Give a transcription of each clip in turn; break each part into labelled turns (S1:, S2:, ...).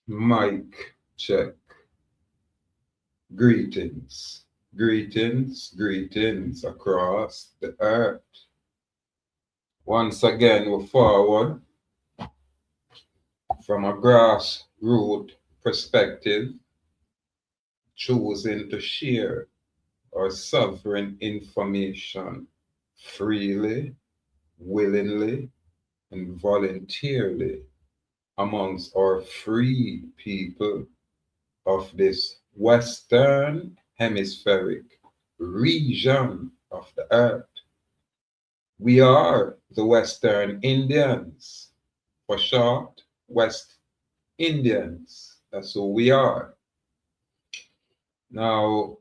S1: Mic check. Greetings, greetings across the earth. Once again, we're forward from a grassroots perspective, choosing to share our sovereign information freely, willingly, and voluntarily amongst our free people of this Western Hemispheric region of the earth. We are the Western Indians, for short, West Indians. That's who we are. Now,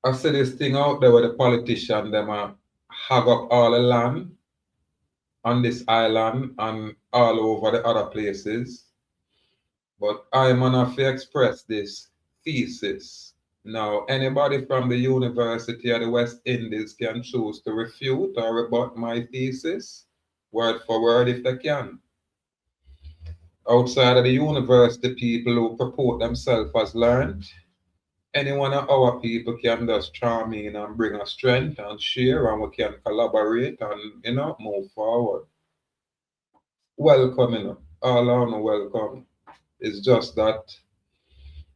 S1: I see this thing out there where the politician them hog up all the land on this island and all over the other places. But I'm gonna have to express this thesis. Now, anybody from the University of the West Indies can choose to refute or rebut my thesis, word for word if they can. Outside of the university, people who purport themselves as learned, any one of our people can just charm in and bring a strength and share, and we can collaborate and move forward. Welcome, all on welcome. It's just that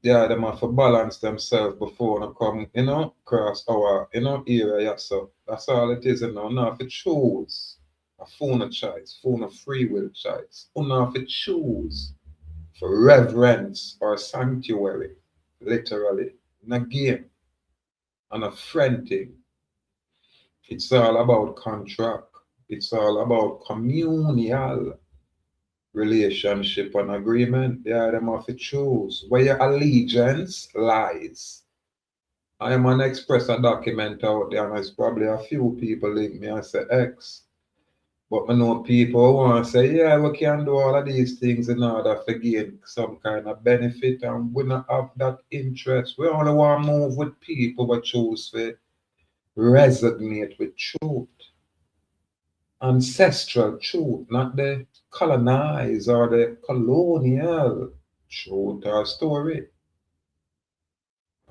S1: yeah, them have to balance themselves before they come, cross our, area. So that's all it is, Now if you choose a phone of choice, phone of free will choice, now if you choose for reverence or sanctuary, literally, in a game and a friend thing. It's all about contract. It's all about communal relationship and agreement. Yeah, them have to choose where your allegiance lies. I am gonna express a document out there, and there's probably a few people link me and say X. But I know people want to say, yeah, we can do all of these things in order to gain some kind of benefit, and we don't have that interest. We only want to move with people but choose to resonate with truth, ancestral truth, not the colonized or the colonial truth or story.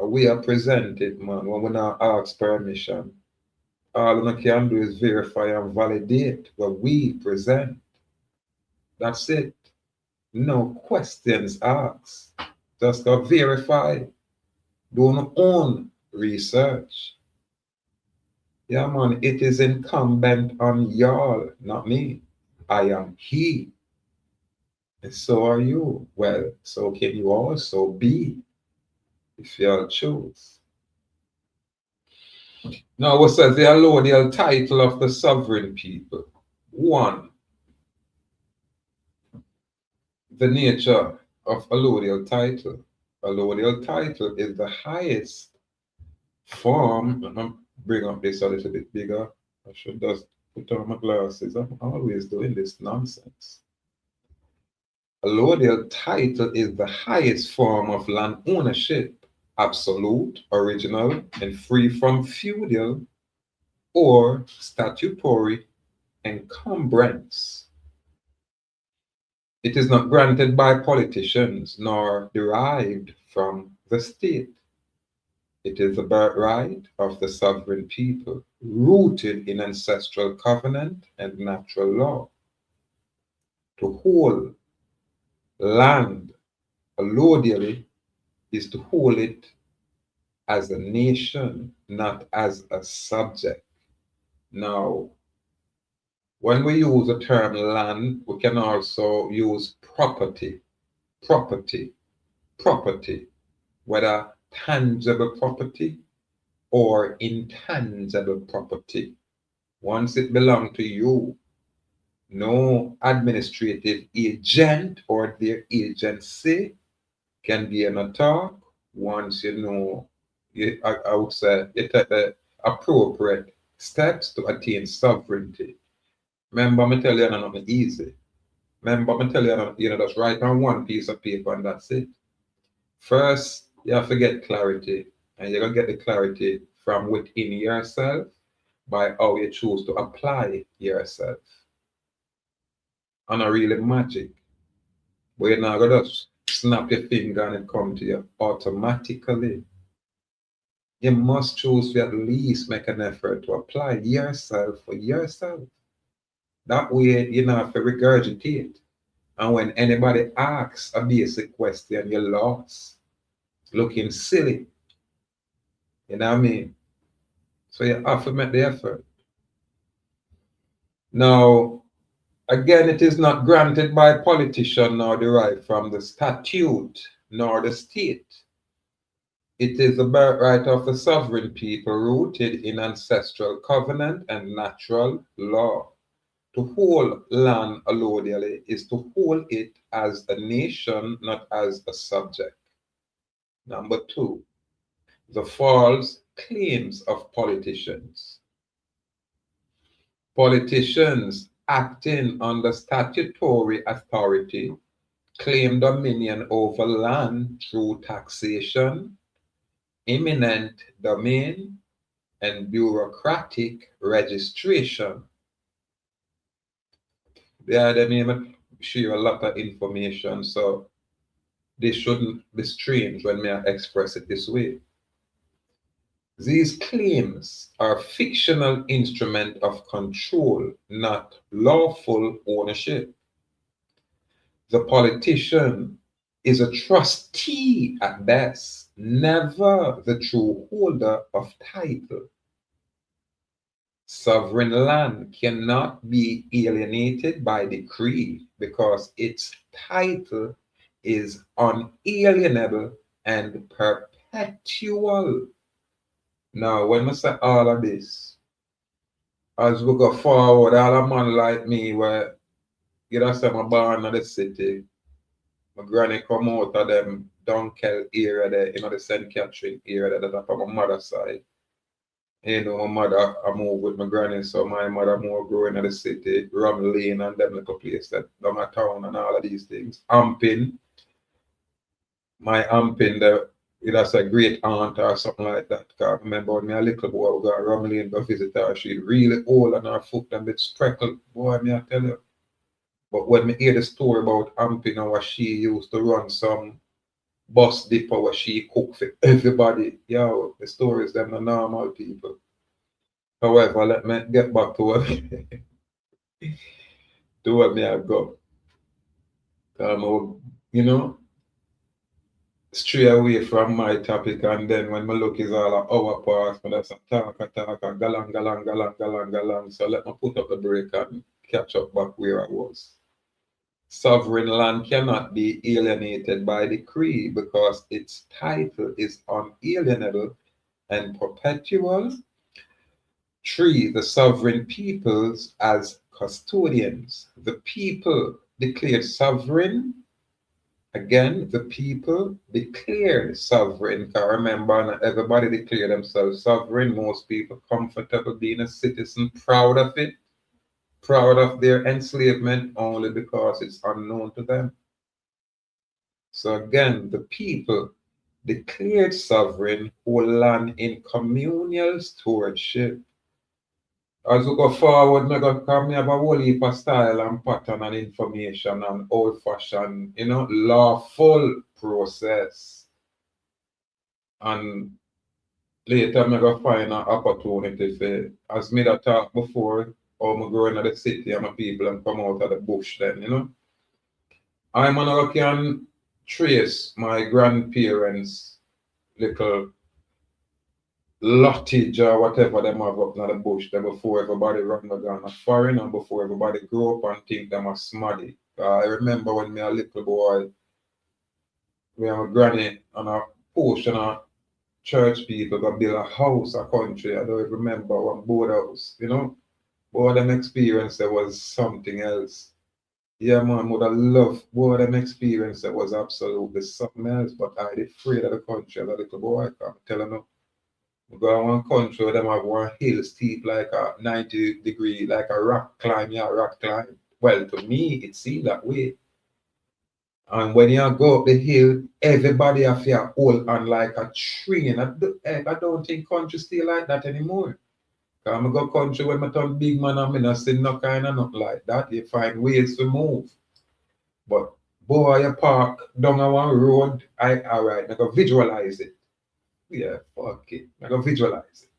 S1: We are presented, man, when we not ask permission. All we can do is verify and validate what we present. That's it. No questions asked. Just go verify. Do your own research. Yeah, man, it is incumbent on y'all, not me. I am he. And so are you. Well, so can you also be if y'all choose. Now, what says the allodial title of the sovereign people? One, the nature of allodial title. Allodial title is the highest form. I'm going to bring up this a little bit bigger. I should just put on my glasses. I'm always doing this nonsense. Allodial title is the highest form of land ownership, absolute, original, and free from feudal or statutory encumbrance. It is not granted by politicians nor derived from the state. It is the birthright of the sovereign people, rooted in ancestral covenant and natural law. To hold land allodially is to hold it as a nation, not as a subject. Now, when we use the term land, we can also use property, property, property, whether tangible property or intangible property. Once it belongs to you, no administrative agent or their agency can be an attack once I would say, you take the appropriate steps to attain sovereignty. Remember, me tell you, nothing easy. Remember, me tell you, just write on one piece of paper and that's it. First, you have to get clarity, and you're going to get the clarity from within yourself by how you choose to apply yourself. And not really magic. But you're not going to snap your finger and it come to you automatically. You must choose to at least make an effort to apply yourself for yourself. That way, you don't have to regurgitate. And when anybody asks a basic question, you're lost, looking silly. You know what I mean? So you have to make the effort. Now, again, it is not granted by politician nor derived from the statute nor the state. It is the birthright of the sovereign people rooted in ancestral covenant and natural law. To hold land allodially is to hold it as a nation, not as a subject. Number two, the false claims of politicians. Politicians acting under statutory authority claim dominion over land through taxation, eminent domain, and bureaucratic registration. Yeah, they may share a lot of information, so this shouldn't be strange when I express it this way. These claims are fictional instrument of control, not lawful ownership. The politician is a trustee at best, never the true holder of title. Sovereign land cannot be alienated by decree because its title is unalienable and perpetual. Now, when I say all of this, as we go forward, all a man like me, where you know, say I'm born in the city, my granny come out of them Dunkel area there, you know, the St. Catherine area there, that's on my mother's side. You know, my mother, I moved with my granny, so my mother more growing in the city, Rum Lane and them little place that down my town and all of these things. Ampin, my Ampin, that's a great aunt or something like that. Cause I remember when me a little boy we got Rum Lane to visit her, she really old and her foot and bit spreckled. Boy, me I tell you. But when me hear the story about Ampin and what she used to run some bus depot where she cook for everybody. Yo, the stories them the normal people. However, let me get back to what to what me I go. You know, stray away from my topic and then when my look is all an hour past, but that's a talk, galang. So let me put up the break and catch up back where I was. Sovereign land cannot be alienated by decree because its title is unalienable and perpetual. 3. The sovereign peoples as custodians. The people declared sovereign. Again, the people declared sovereign. Can remember, not everybody declared themselves sovereign. Most people comfortable being a citizen, proud of it, proud of their enslavement only because it's unknown to them. So again, the people declared sovereign who land in communal stewardship. As we go forward, we go come have a whole heap of style and pattern and information and old-fashioned, you know, lawful process. And later, I go find an opportunity for, as me that talk before, how I grow in the city and my people and come out of the bush then, you know. I can trace my grandparents' little lottage or whatever them have up in the bush them before everybody run down a foreign and before everybody grow up and think them a smaddy. I remember when me a little boy, we have a granny and a portion of church people go build a house, a country. I don't remember one board house, you know. Boy, them experience there was something else. Yeah, man, would have loved, boy, them experience there was absolutely something else, but I afraid of the country as a little boy, I'm telling you. We go in one country where them have one hill steep like a 90-degree, like a rock climb, yeah, rock climb. Well, to me, it seemed that way. And when you go up the hill, everybody have to hold on like a train. I don't think country still like that anymore. Because I go country when I turn big man and I not see no kind of nothing like that. You find ways to move. But Boy, you park down on one road, alright, I go visualize it. Yeah, fuck it. I go visualize it.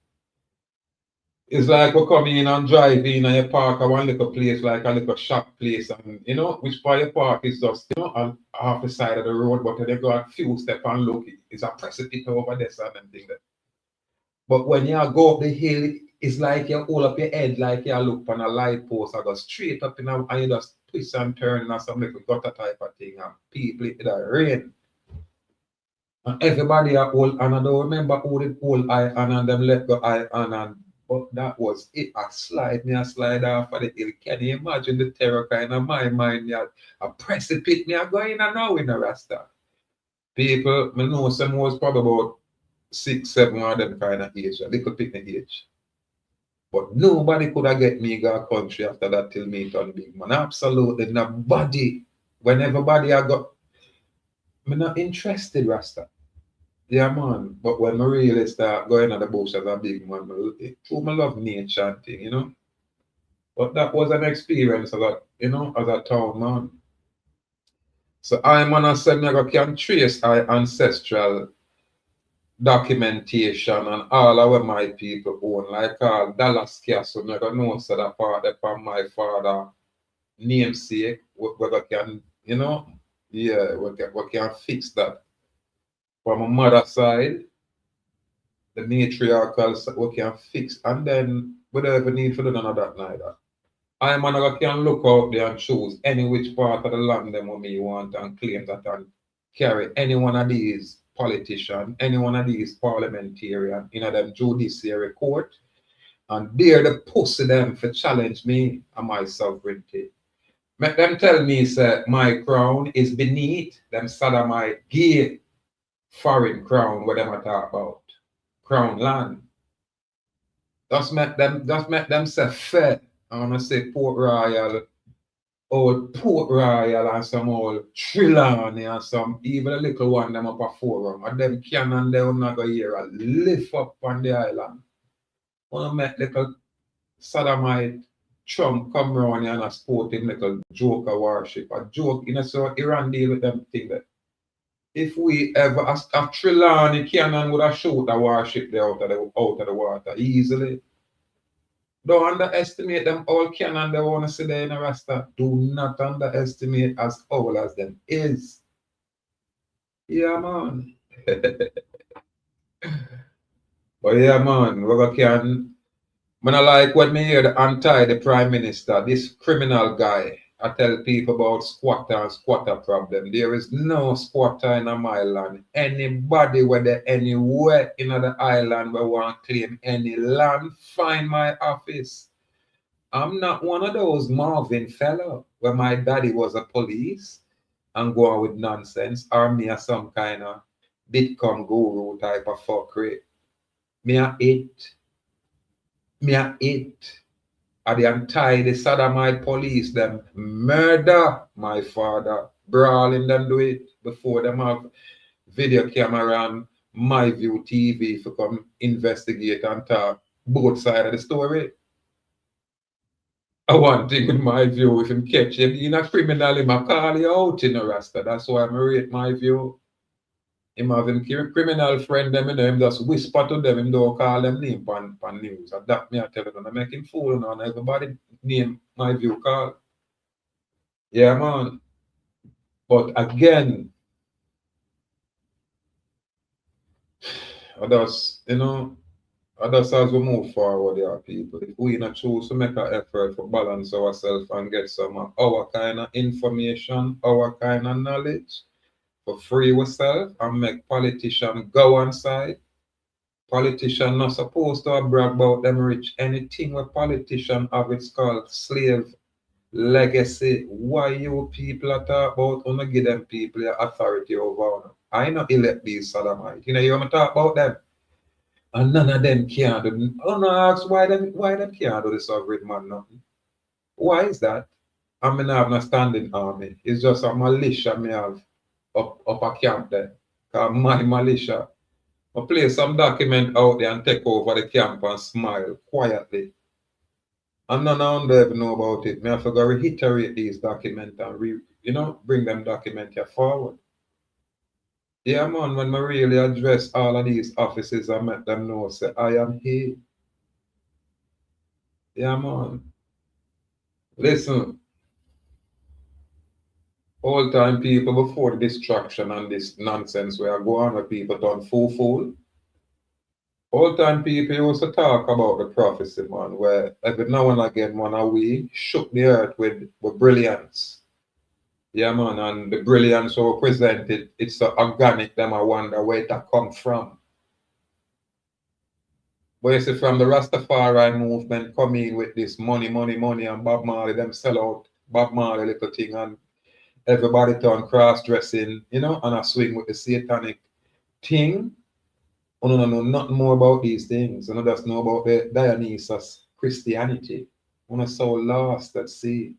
S1: It's like we come in and drive in and you park at one little place, like a little shop place, and you know, which part you park is just, you know, on half the side of the road, but then you go a few steps and look, it's a precipice over there, and thing that. But when you go up the hill, it's like you hold up your head, like you look on a light post, and go straight up in a, and you just twist and turn and some little gutter type of thing, and people, it rain. And everybody are hold, and I don't remember who did hold eye and them let go eye and but that was it. I slide off of the hill. Can you imagine the terror kind of my mind? Yeah, a precipice, me are going and now in the rasta. People, me know some was probably about 6, 7 of them kind of age, a little picnic age. But nobody could have get me go country after that till me turn big man. Absolutely nobody. When everybody I got, me not interested, Rasta. Yeah, man. But when I really start going at the bush as a big man, I love nature and thing, you know. But that was an experience as a, you know, as a town man. So I'm on a seminar can trace our ancestral documentation and all of my people own, like all Dallas Castle, I got know so that part from my father namesake, we can, you know, yeah, we can fix that. From my mother side, the matriarchal we can fix, and then we don't even need to do none of that neither. I man I can look out there and choose any which part of the land them what me want and claim that and carry any one of these politicians, any one of these parliamentarians in a them judiciary court and dare the pussy them for challenge me and my sovereignty. Make them tell me say my crown is beneath them sodomite gay foreign crown, what them I talk about. Crown land. Just make them say fair. I wanna say Port Royal, old Port Royal and some old Trelawney and some even a little one them up a forum. And them cannon they will not go here and lift up on the island. Wanna make little sodomite Trump come around here and a sport him little joker worship. A joke, you know, so Iran deal with them thing that if we ever a Trelawney cannon would have shoot the warship there out of the water easily. Don't underestimate them all cannon they want to see there in a rasta. Do not underestimate as old as them is. Yeah, man. But yeah, man, we can. Man, I like when me hear the anti the prime minister, this criminal guy. I tell people about squatter and squatter problem. There is no squatter in my land. Anybody whether anywhere in the island where want to claim any land, find my office. I'm not one of those Marvin fellow where my daddy was a police and go on with nonsense or me as some kind of Bitcoin guru type of fuckery. Me a it. Me a it. At the anti the sodomite police them murder my father. Brawling them do it before them have video camera and my view TV for come investigate and talk both sides of the story. I want thing with my view, if him catch him in a criminal, him a call you out in a rasta. That's why I'm rate my view. Him have him criminal friend them, you know, him just whisper to them, him don't call them name pan news. And that me I tell them, I make him fool and everybody name my view call. Yeah, man. But again, I just, you know, and that's as we move forward, yeah, people. If we not choose to make an effort to balance ourselves and get some of our kind of information, our kind of knowledge, for free ourselves and make politicians go on side. Politicians not supposed to brag about them rich. Anything where politicians have it's called slave legacy. Why you people are talk about wanna give them people the authority over them? I not elect these sodomites. You know, you want to talk about them? And none of them can do. Oh no, ask why them can't do the sovereign man nothing. Why is that? I mean, I have no standing army. It's just a militia me have up a camp there. Cause my militia, I play some document out there and take over the camp and smile quietly. And none of them ever know about it. Me have to go reiterate these documents and bring them document here forward. Yeah, man, when I really address all of these offices, I make them know, say, I am here. Yeah, man. Listen, all time people before the distraction and this nonsense where I go on with people turn fool. All time people used to talk about the prophecy, man, where every now and again, man, we shook the earth with brilliance. Yeah, man, and the brilliance so presented, it's so organic, them I wonder where it come from. But you see, from the Rastafari movement coming with this money, and Bob Marley, them sell out Bob Marley little thing, and everybody turn cross-dressing, and I swing with the satanic thing. I don't know nothing more about these things. I just know about the Dionysus Christianity. I'm so lost at sea.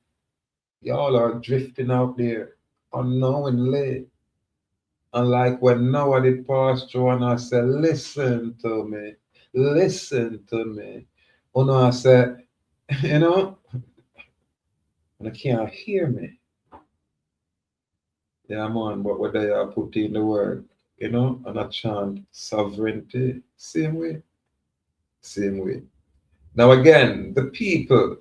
S1: Y'all are drifting out there unknowingly. And like when Noah did pass through and I said, listen to me, listen to me. And I said, and I can't hear me. Yeah, man, but what they are putting in the work, and I chant sovereignty. Same way. Same way. Now again, the people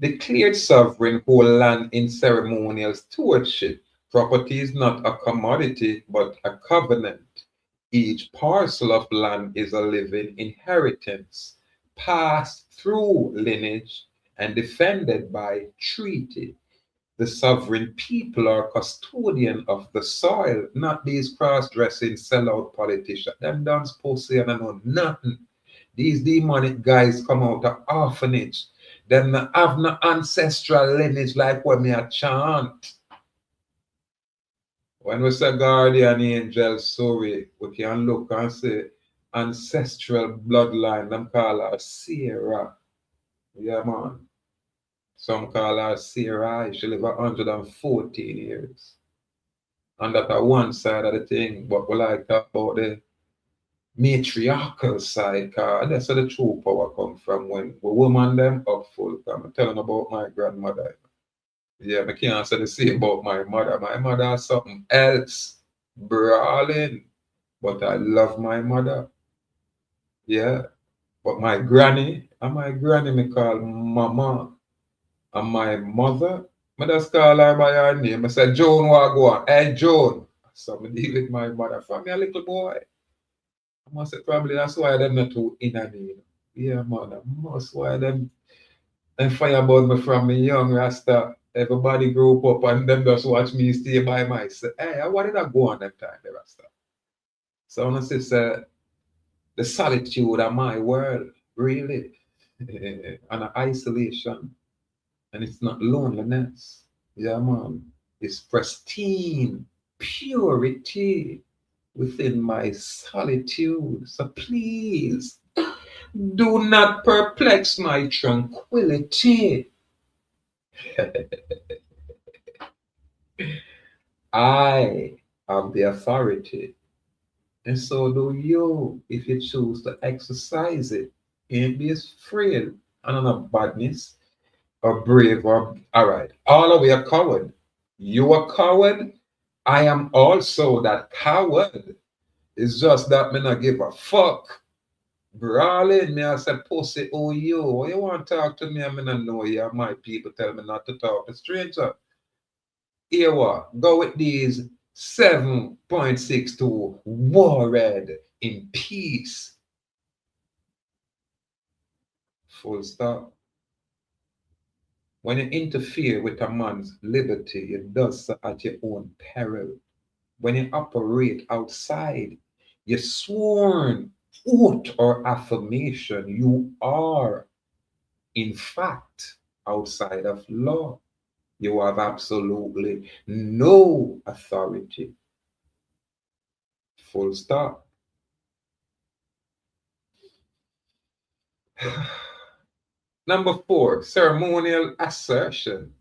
S1: declared sovereign whole land in ceremonial stewardship. Property is not a commodity, but a covenant. Each parcel of land is a living inheritance, passed through lineage and defended by treaty. The sovereign people are custodian of the soil, not these cross-dressing sellout politicians. Them done supposed to know nothing. These demonic guys come out of orphanage. Them not have no ancestral lineage like what me a chant. When we say guardian angel, sorry, we can look and say ancestral bloodline. Them call her Sarah. Yeah, man. Some call her Sarah. She live 114 years. And that's one side of the thing. But we like talk about the matriarchal side, because that's where the true power come from when we woman them uphold. I'm telling about my grandmother. Yeah, I can't say the same about my mother. My mother has something else, brawling. But I love my mother. Yeah. But my granny me call mama. And my mother, I just call her by her name. I said, Joan, what go on? Hey, Joan. So I deal with my mother from me a little boy. I must say probably that's why them not too in on me. Yeah, man. I must why them fireball me from me young Rasta. Everybody grew up and them just watch me stay by myself. Hey, what did I go on that time, the Rasta? So I want to say, the solitude of my world, really, and isolation. And it's not loneliness. Yeah, man. It's pristine purity within my solitude. So please do not perplex my tranquility. I have the authority, and so do you if you choose to exercise it. Ain't be afraid and not badness or brave or all right. All of we are coward. You are coward. I am also that coward. It's just that me not give a fuck. Brawling me, I said, pussy, oh you want to talk to me? I mean, I know you. My people tell me not to talk to stranger. Here what? Go with these 7.62 warred in peace. Full stop. When you interfere with a man's liberty, you do so at your own peril. When you operate outside, you sworn oath or affirmation, you are, in fact, outside of law. You have absolutely no authority. Full stop. Number 4, ceremonial assertion.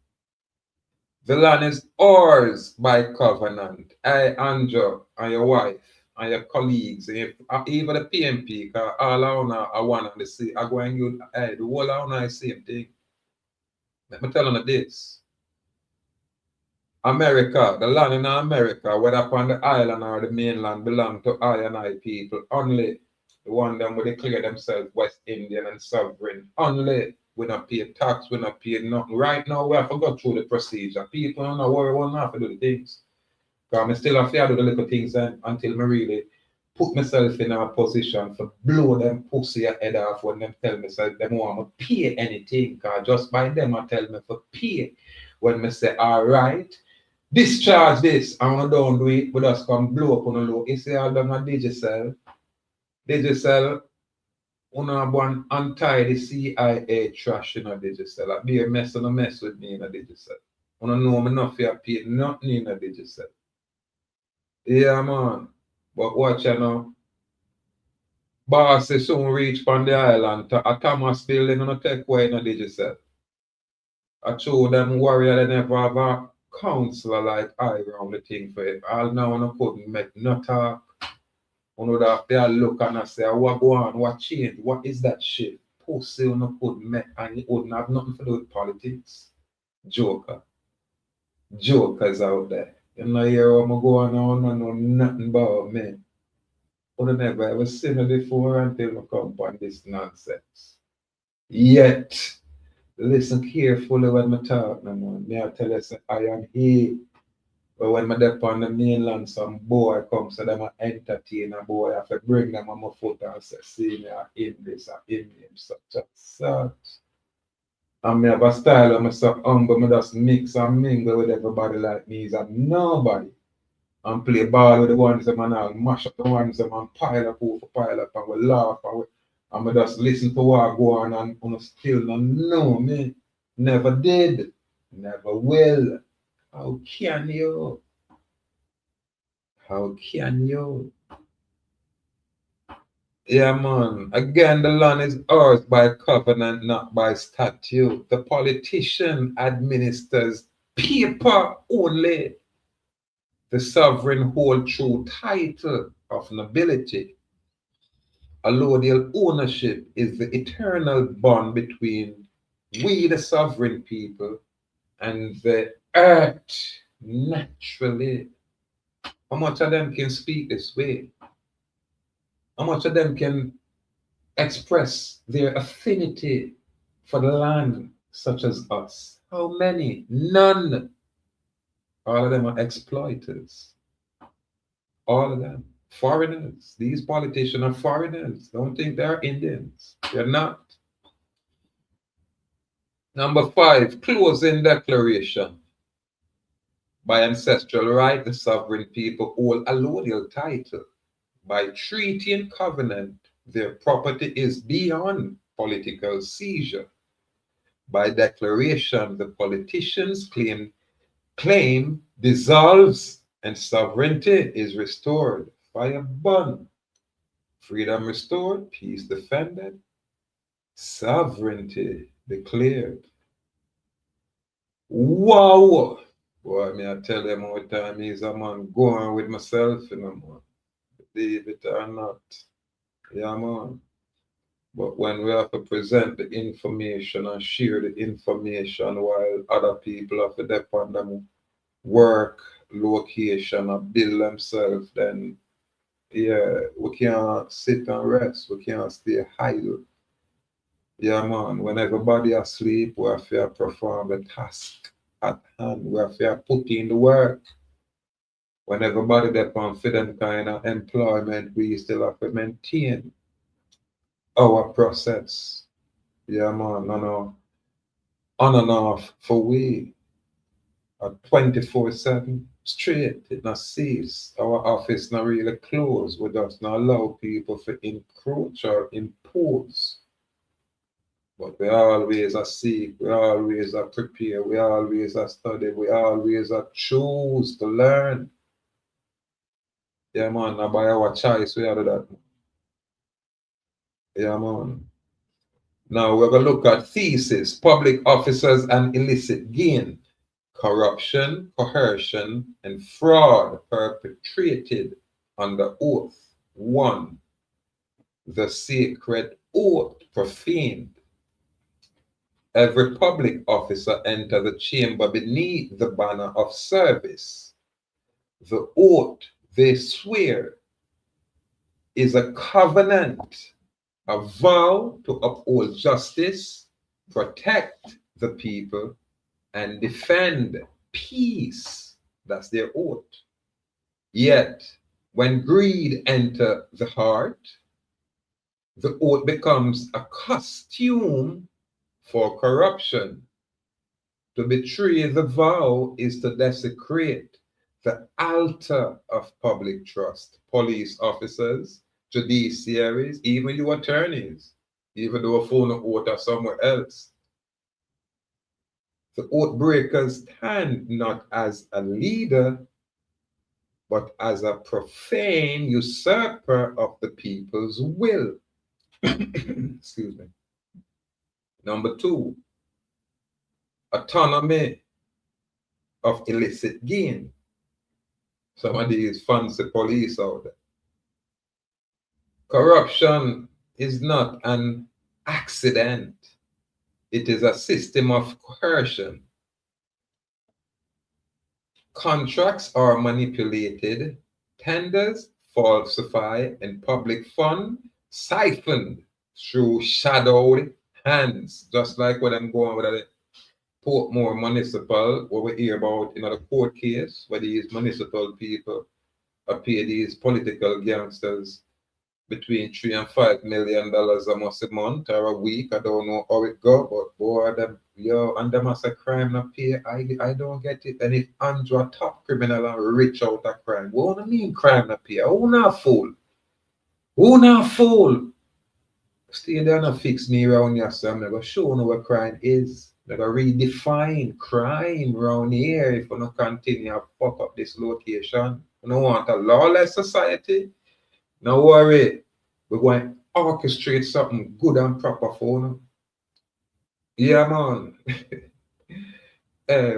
S1: The land is ours by covenant. I, Andrew, and your wife, and your colleagues, if, even the PMP, because all I want I want to see, I go and you, hey, the whole I want the same thing. Let me tell you this. America, the land in America, whether upon the island or the mainland, belong to I and I people. Only the one them will declare themselves West Indian and sovereign. Only we don't pay tax, we don't pay nothing. Right now, we have to go through the procedure. People don't know where we don't have to do the things. Because I still have to do the little things until I really put myself in a position to blow them pussy head off when them tell me say them want to pay anything. Because just by them I tell me to pay. When me say, all right, discharge this, and when I don't do it, we just come blow up on the low. You see all them a digital. Digital, una one untie the CIA trash in a digital. I be a mess and a mess with me in a digital. Una know me not fear pay nothing in a digital. Yeah, man. But watch you know. Boss soon reach from the island. A Thomas building on a take away in a digital. I told them warrior they never have a counselor like I around the thing for it. All now I couldn't make no talk. You know that they look and I say, what go on, what change, what is that shit? Pussy you couldn't make and it wouldn't have nothing to do with politics. Joker. Jokers out there. You know here I'm going on, I know nothing about me. I never ever seen it before until I come upon this nonsense. Yet, listen carefully when I talk, man. May I tell you, say, I am here. But when I dep on the mainland, some boy comes, so them entertain a boy. I have to bring them on my foot and say, see me, I'm in this, I'm in him, such and such. And me have a style of myself humble, me just mix and mingle with everybody like me is nobody. And play ball with the ones that man and mash up the ones that man pile up over pile up and we laugh and we just listen to what go on and still not know me. Never did. Never will. How can you? How can you? Yeah, man. Again, the land is ours by covenant, not by statute. The politician administers paper only. The sovereign hold true title of nobility. Allodial ownership is the eternal bond between we, the sovereign people, and the earth naturally. How much of them can speak this way? How much of them can express their affinity for the land, such as us? How many? None. All of them are exploiters. All of them. Foreigners. These politicians are foreigners. Don't think they're Indians. They're not. Number 5, closing declaration. By ancestral right, the sovereign people hold allodial title. By treaty and covenant, their property is beyond political seizure. By declaration, the politicians' claim dissolves and sovereignty is restored. Fire burn. Freedom restored, peace defended, sovereignty declared. Wow! Boy, me I tell them all the time, is a man going with myself, you know, man. Believe it or not. Yeah, man. But when we have to present the information and share the information while other people have to depend on work, location, and build themselves, then yeah, we can't sit and rest. We can't stay idle. Yeah, man. When everybody asleep, we have to perform the task at hand. We have to put in the work. When everybody depends on them kind of employment, we still have to maintain our process. Yeah, man. No, on and off for we at 24/7 straight. It not cease. Our office not really close. We just not allow people to encroach or impose. But we always are seek, we always are prepare, we always are study, we always are choose to learn. Yeah, man, now by our choice, we are that. Yeah, man. Now we're going to look at thesis, public officers and illicit gain, corruption, coercion, and fraud perpetrated under oath. 1. The sacred oath, profaned. Every public officer enter the chamber beneath the banner of service. The oath they swear is a covenant, a vow to uphold justice, protect the people, and defend peace. That's their oath. Yet, when greed enters the heart, the oath becomes a costume for corruption. To betray the vow is to desecrate the altar of public trust. Police officers, judiciaries, even your attorneys, even though a phone oath or somewhere else. The oath breakers stand not as a leader, but as a profane usurper of the people's will. Excuse me. Number 2, autonomy of illicit gain. Some of these fancy police out there. Corruption is not an accident. It is a system of coercion. Contracts are manipulated, tenders falsified, and public fund siphoned through shadowed hands, just like what I'm going with the Portmore Municipal, what we hear about in a court case, where these municipal people pay these political gangsters between $3 and $5 million almost a month or a week. I don't know how it go, but boy, them and them as a crime not pay. I don't get it. And if Andrew a top criminal and rich out of crime, what do you mean crime not pay? Who not fool? Who not fool? Stay there and fix me around here, so I'm gonna show you what crime is. I'm gonna redefine crime around here if we don't continue to fuck up this location. We don't want a lawless society. No worry, we're going to orchestrate something good and proper for them. Yeah, man. I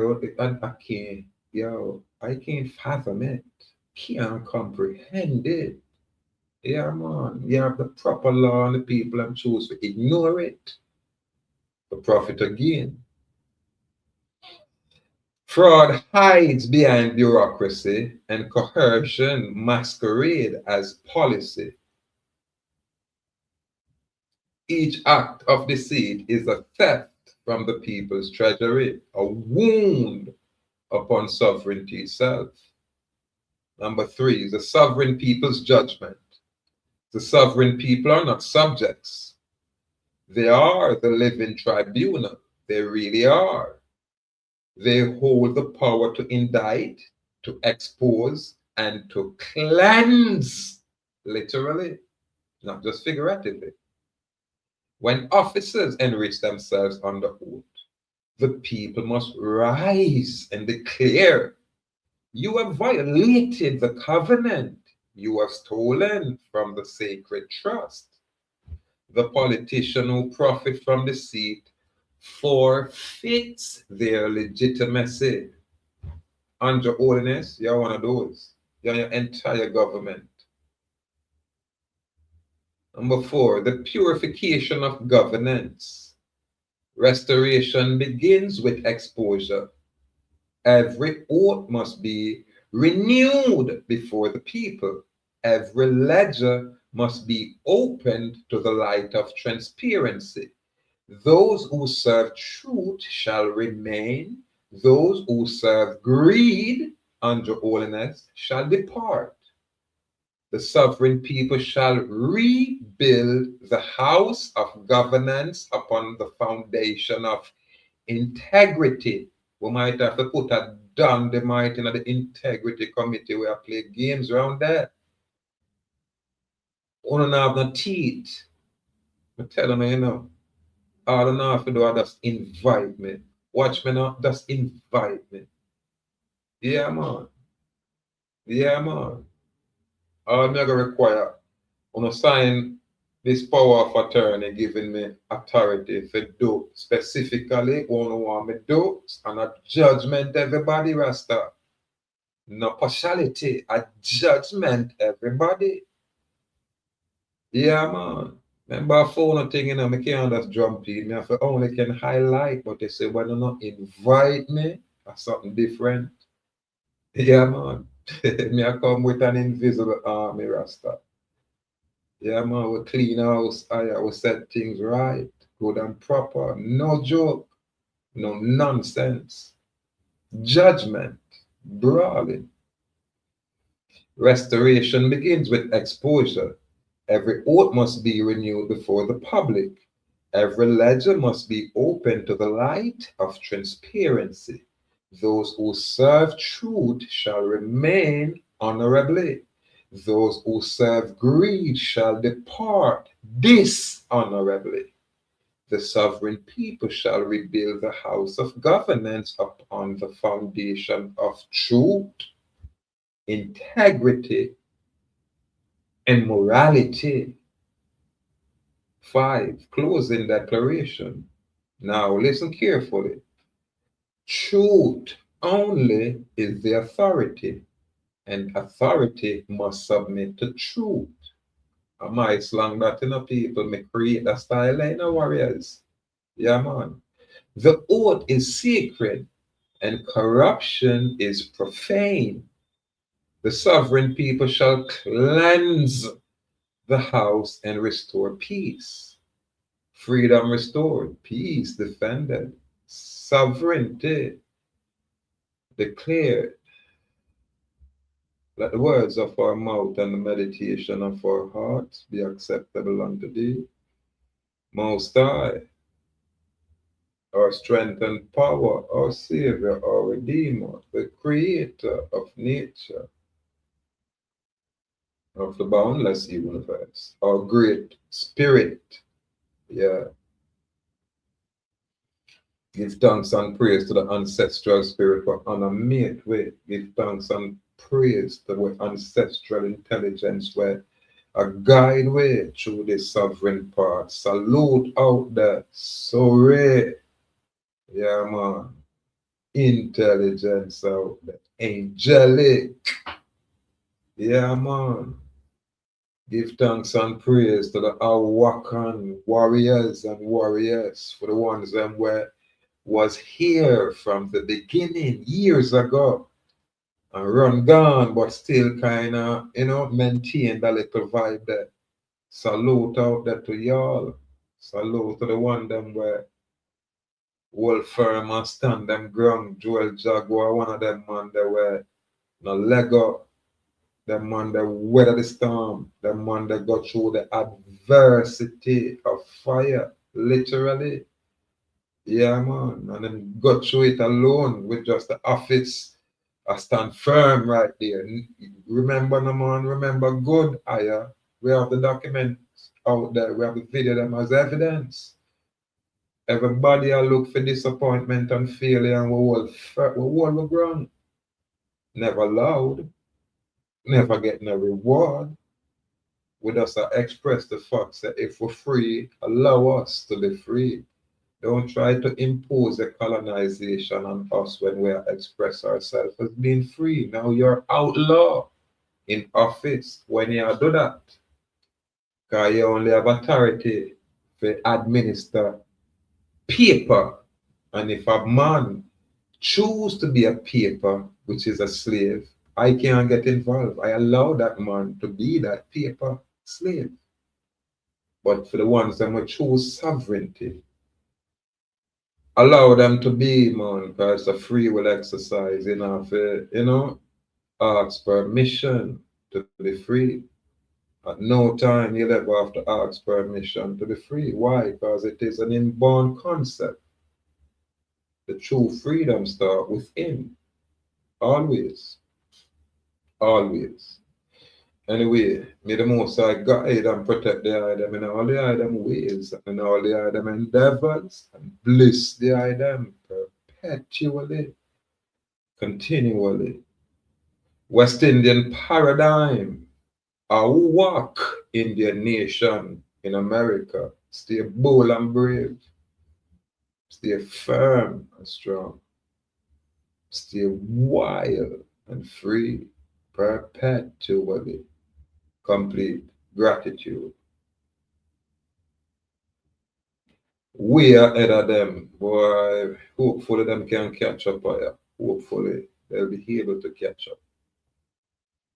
S1: can't fathom it. Can't comprehend it. Yeah, man. You have the proper law and the people and choose to ignore it. The profit again. Fraud hides behind bureaucracy and coercion masquerade as policy. Each act of deceit is a theft from the people's treasury, a wound upon sovereignty itself. Number 3 is the sovereign people's judgment. The sovereign people are not subjects. They are the living tribunal. They really are. They hold the power to indict, to expose, and to cleanse, literally, not just figuratively. When officers enrich themselves under oath, the people must rise and declare, you have violated the covenant. You have stolen from the sacred trust. The politician who profit from the seat forfeits their legitimacy. And your holiness, you're one of those. You're your entire government. Number 4, the purification of governance. Restoration begins with exposure. Every oath must be renewed before the people. Every ledger must be opened to the light of transparency. Those who serve truth shall remain. Those who serve greed under holiness shall depart. The sovereign people shall rebuild the house of governance upon the foundation of integrity. We might have to put a dynamite in the integrity committee where I play games around there. We don't have no teeth. I'm telling you, you know. All I have to do is just invite me. Watch me now, just invite me. Yeah, man. Yeah, man. All I'm going to require, to sign this power of attorney giving me authority to do specifically what I want me to do and a judgment everybody rasta. no partiality, a judgment, everybody. Yeah, man. Remember a phone thing, you know, I can't just jump in. Me have to only can highlight, but they say when you not invite me, that's something different. Yeah, man. Me I come with an invisible army, Rasta. Yeah, man, we clean house, we set things right, good and proper. No joke, no nonsense. Judgment, brawling. Restoration begins with exposure. Every oath must be renewed before the public. Every ledger must be open to the light of transparency. Those who serve truth shall remain honorably. Those who serve greed shall depart dishonorably. The sovereign people shall rebuild the house of governance upon the foundation of truth, integrity, and morality. 5. Closing declaration. Now listen carefully. Truth only is the authority, and authority must submit to truth. I might slang that in a people, me create a style in a warriors. Yeah, man. The oath is sacred, and corruption is profane. The sovereign people shall cleanse the house and restore peace. Freedom restored, peace defended, sovereignty declared. Let the words of our mouth and the meditation of our hearts be acceptable unto thee, Most High, our strength and power, our Savior, our Redeemer, the Creator of nature, of the boundless universe, our great Spirit. Yeah. Give thanks and praise to the ancestral spirit for honor mate with. Give thanks and praise to the ancestral intelligence where a guide way through the sovereign part. Salute out there. Sorry. Yeah, man. Intelligence out there. Angelic. Yeah, man. Give thanks and praise to the Awakan warriors and warriors for the ones them where was here from the beginning years ago and run gone, but still kind of, maintain that little vibe there. Salute out there to y'all. Salute to the one them where Wolf Firm and stand them ground. Joel Jaguar, one of them man that were no Lego. Them man that weather the storm. Them man that got through the adversity of fire, literally. Yeah, man. And then got through it alone with just the office. I stand firm right there. Remember, no man, remember good. We have the documents out there. We have the video them as evidence. Everybody I look for disappointment and failure and we hold the ground. Never loud, never get no reward. We just express the fact that if we're free, allow us to be free. Don't try to impose a colonization on us when we express ourselves as being free. Now you're outlaw in office when you do that. Because you only have authority to administer paper. And if a man choose to be a paper, which is a slave, I can't get involved. I allow that man to be that paper slave. But for the ones that will choose sovereignty, allow them to be, man, because it's a free will exercise, ask permission to be free. At no time you'll ever have to ask permission to be free. Why? Because it is an inborn concept. The true freedom starts within. Always. Always. Anyway, may the Most High guide and protect the item in all the item ways and all the item endeavors and bless the item perpetually, continually. West Indian paradigm, a walk Indian nation in America. Stay bold and brave. Stay firm and strong. Stay wild. and free perpetually. Complete gratitude. We are ahead of them, boy. Hopefully them can catch up. Hopefully they'll be able to catch up.